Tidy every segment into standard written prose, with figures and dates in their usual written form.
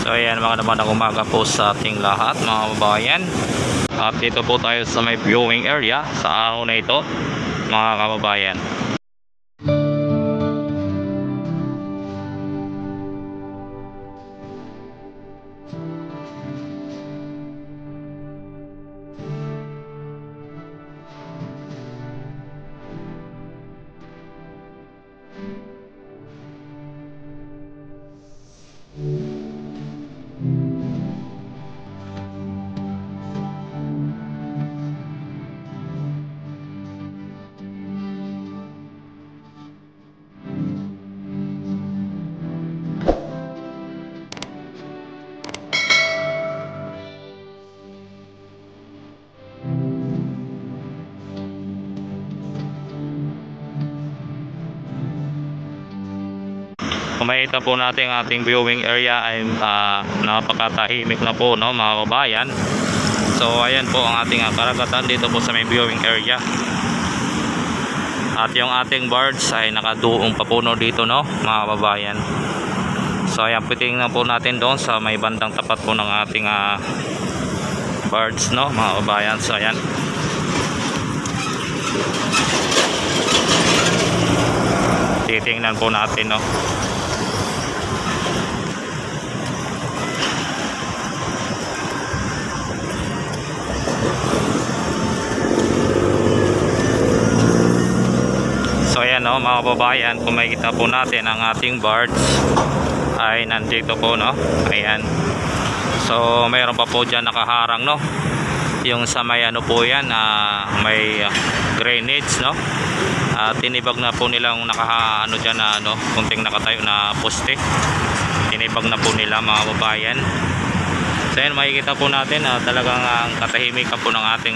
So ayan, magandang umaga po sa ating lahat mga kababayan. At dito po tayo sa may viewing area sa araw na ito mga kababayan. Kung makita po natin ang ating viewing area ay napakatahimik na po, no, mga kababayan. So ayan po ang ating karagatan dito po sa may viewing area. At yung ating birds ay nakaduong papuno dito, no, mga kababayan. So ayan, pitingnan po natin doon sa may bandang tapat po ng ating birds, no, mga kababayan. So ayan, titingnan po natin, no. So ayan, no, mga kababayan, kung makikita po natin ang ating birds ay nandito po, no. Ayan. So mayroon pa po dyan nakaharang, no. Yung sa may ano po yan, may drainage, no. Tinibag na po nilang ano dyan na ano, kunting nakatayo na poste. Tinibag na po nila mga kababayan. So ayan, makikita po natin talagang ang katahimikan po ng ating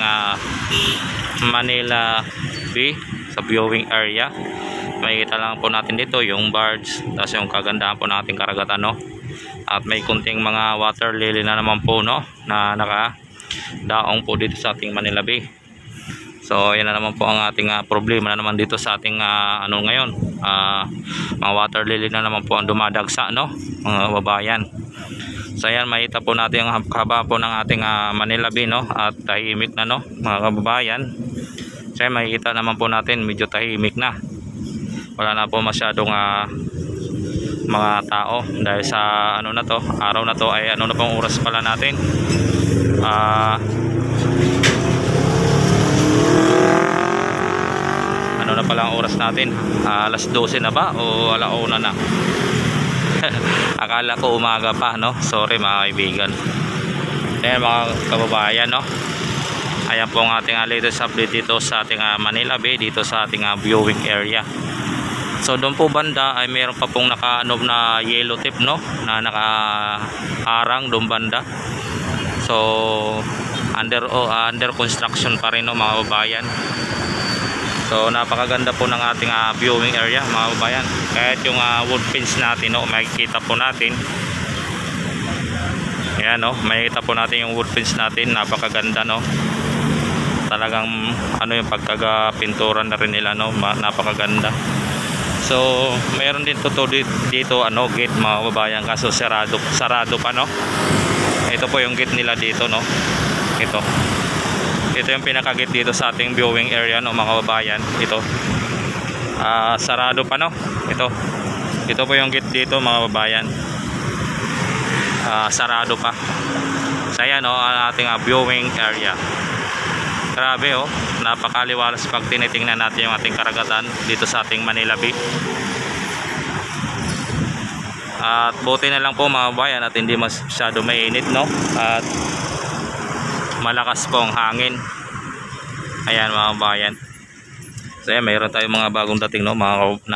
Manila Bay sa viewing area. Makikita lang po natin dito yung birds, tapos yung kagandahan po ng ating karagatan, no. At may kunting mga water lily na naman po, no, na nakadaong po dito sa ating Manila Bay. So yan na naman po ang ating problema na naman dito sa ating ano ngayon, mga water lily na naman po ang dumadagsa, no, mga babayan. So ayan, makita po natin ang haba po ng ating Manila Bay, no, at tahimik na, no, mga kababayan. So ayan, makikita naman po natin medyo tahimik na, wala na po masyadong mga tao dahil sa ano na to, araw na to ay ano na pong oras pala natin, ano na pala ang oras natin, alas 12 na ba o alauna na? Akala ko umaga pa, no, sorry mga kaibigan. Ayan mga kababayan, no, ayan po ang ating latest update dito sa ating Manila Bay, dito sa ating viewing area. So doon po banda ay mayroon pa pong naka-ano na yellow tip, no, na nakaharang doon banda. So under construction pa rin, no, mga kababayan. So napakaganda po ng ating viewing area mga kababayan. Kahit yung wood fence natin, no, makikita po natin. Ayan, no, makikita po natin yung wood fence natin, napakaganda, no. Talagang ano yung pagkagapintura na rin nila, no, napakaganda. So mayroon din dito ano, gate mga kababayan, kaso sarado pa, no. Ito po yung gate nila dito, no. Ito yung pinaka-gate dito sa ating viewing area, no, mga kababayan. Ito sarado pa, no. Ito po yung gate dito mga kababayan, sarado pa. So ayan, no, ang ating viewing area. Grabe, oh, napakaliwalas pag tinitingnan natin yung ating karagatan dito sa ating Manila Bay. At buti na lang po mga kababayan at hindi masyado mainit, no, at malakas po ang hangin. Ayan mga kababayan. So ayan, mayroon tayong mga bagong dating, no, mga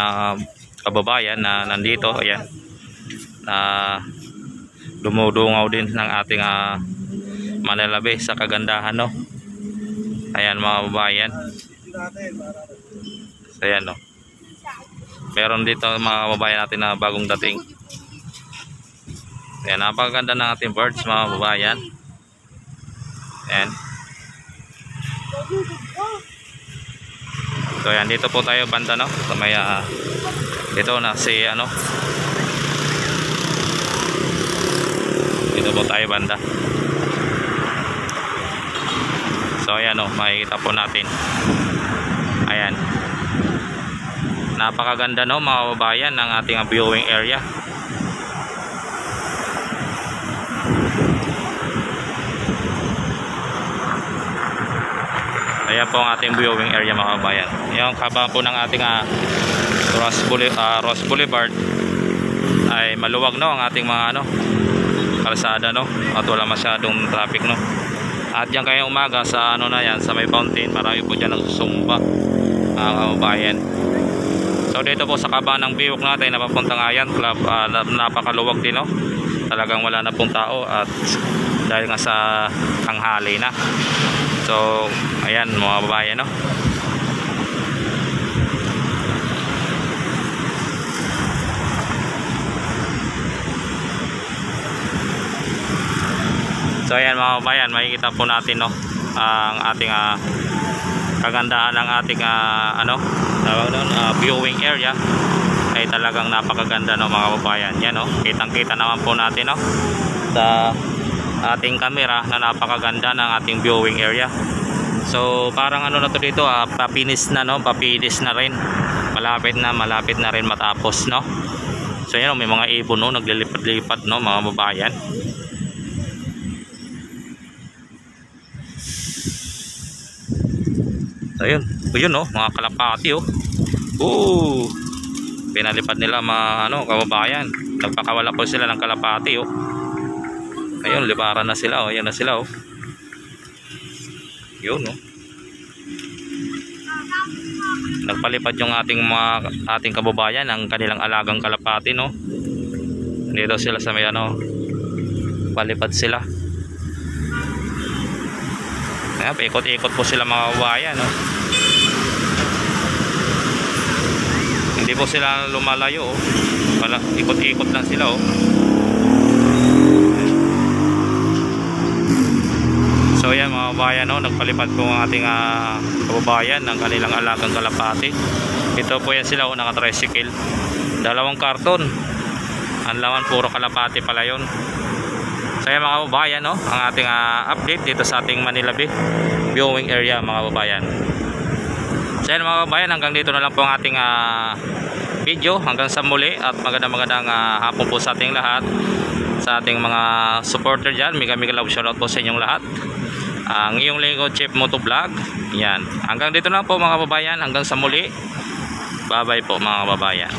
kababayan na nandito. Ayan, na dumudungaw din ng ating Manila Bay sa kagandahan, no. Ayan mga kababayan. So ayan, no, meron dito mga kababayan natin na bagong dating. Ayan, napakaganda ng ating birds mga kababayan. Ayan. So ayan, dito po tayo banda, no, sa may dito na si ano, dito po tayo banda. So ayan o, makikita po natin. Ayan, napakaganda no mga kababayan ng ating viewing area. Ayan po ang ating viewing area mga kababayan. Yung kaba po ng ating Ross Boulevard ay maluwag no ang ating mga kalsada no, at wala masyadong traffic no. At yan kayong umaga sa na yan, sa may fountain, marami po dyan nagsusumba mga kababayan. So dito po sa kaba ng biwok natin napapuntang Ayan Club, napakaluwag din no. Talagang wala na pong tao at dahil nga sa tanghali na. So ayan mga babayan no. So ayan mga kababayan, makikita po natin no ang ating kagandahan ng ating viewing area ay talagang napakaganda no mga kababayan. Yan no, kitang-kita naman po natin no sa ating camera na napakaganda ng ating viewing area. So parang na to dito, papinis na no, papinis na rin. Malapit na rin matapos no. So yan no, may mga ibon no naglilipat-lipat no mga kababayan. Ayun, ayun no, mga kalapati oh. Pinalipad nila mga kababayan. Nagpakawala po sila ng kalapati oh. Ayun, liparan na sila oh, ayan na sila oh. Yun oh. Nagpalipad yung ating kababayan ng kanilang alagang kalapati no. Dito sila sa may palipad sila. Ayan, ikot-ikot po sila mga kababayan no. Hindi po sila lumalayo oh. Ikot-ikot lang sila oh. So ayan mga kababayan no, nagpalipad po ang ating kababayan ng kanilang alagang kalapati. Ito po yan sila oh, naka-tricycle. 2 karton. Ang laman puro kalapati pala yun. So ayan mga kababayan no, ang ating update dito sa ating Manila Bay viewing area mga kababayan. So ayan mga kababayan, hanggang dito na lang po ang ating video. Hanggang sa muli at magandang hapon po sa ating lahat. Sa ating mga supporter dyan, mega love shoutout po sa inyong lahat. Ang iyong lingkod Chef Moto Vlog. Yan, hanggang dito na po mga kababayan. Hanggang sa muli, bye bye po mga kababayan.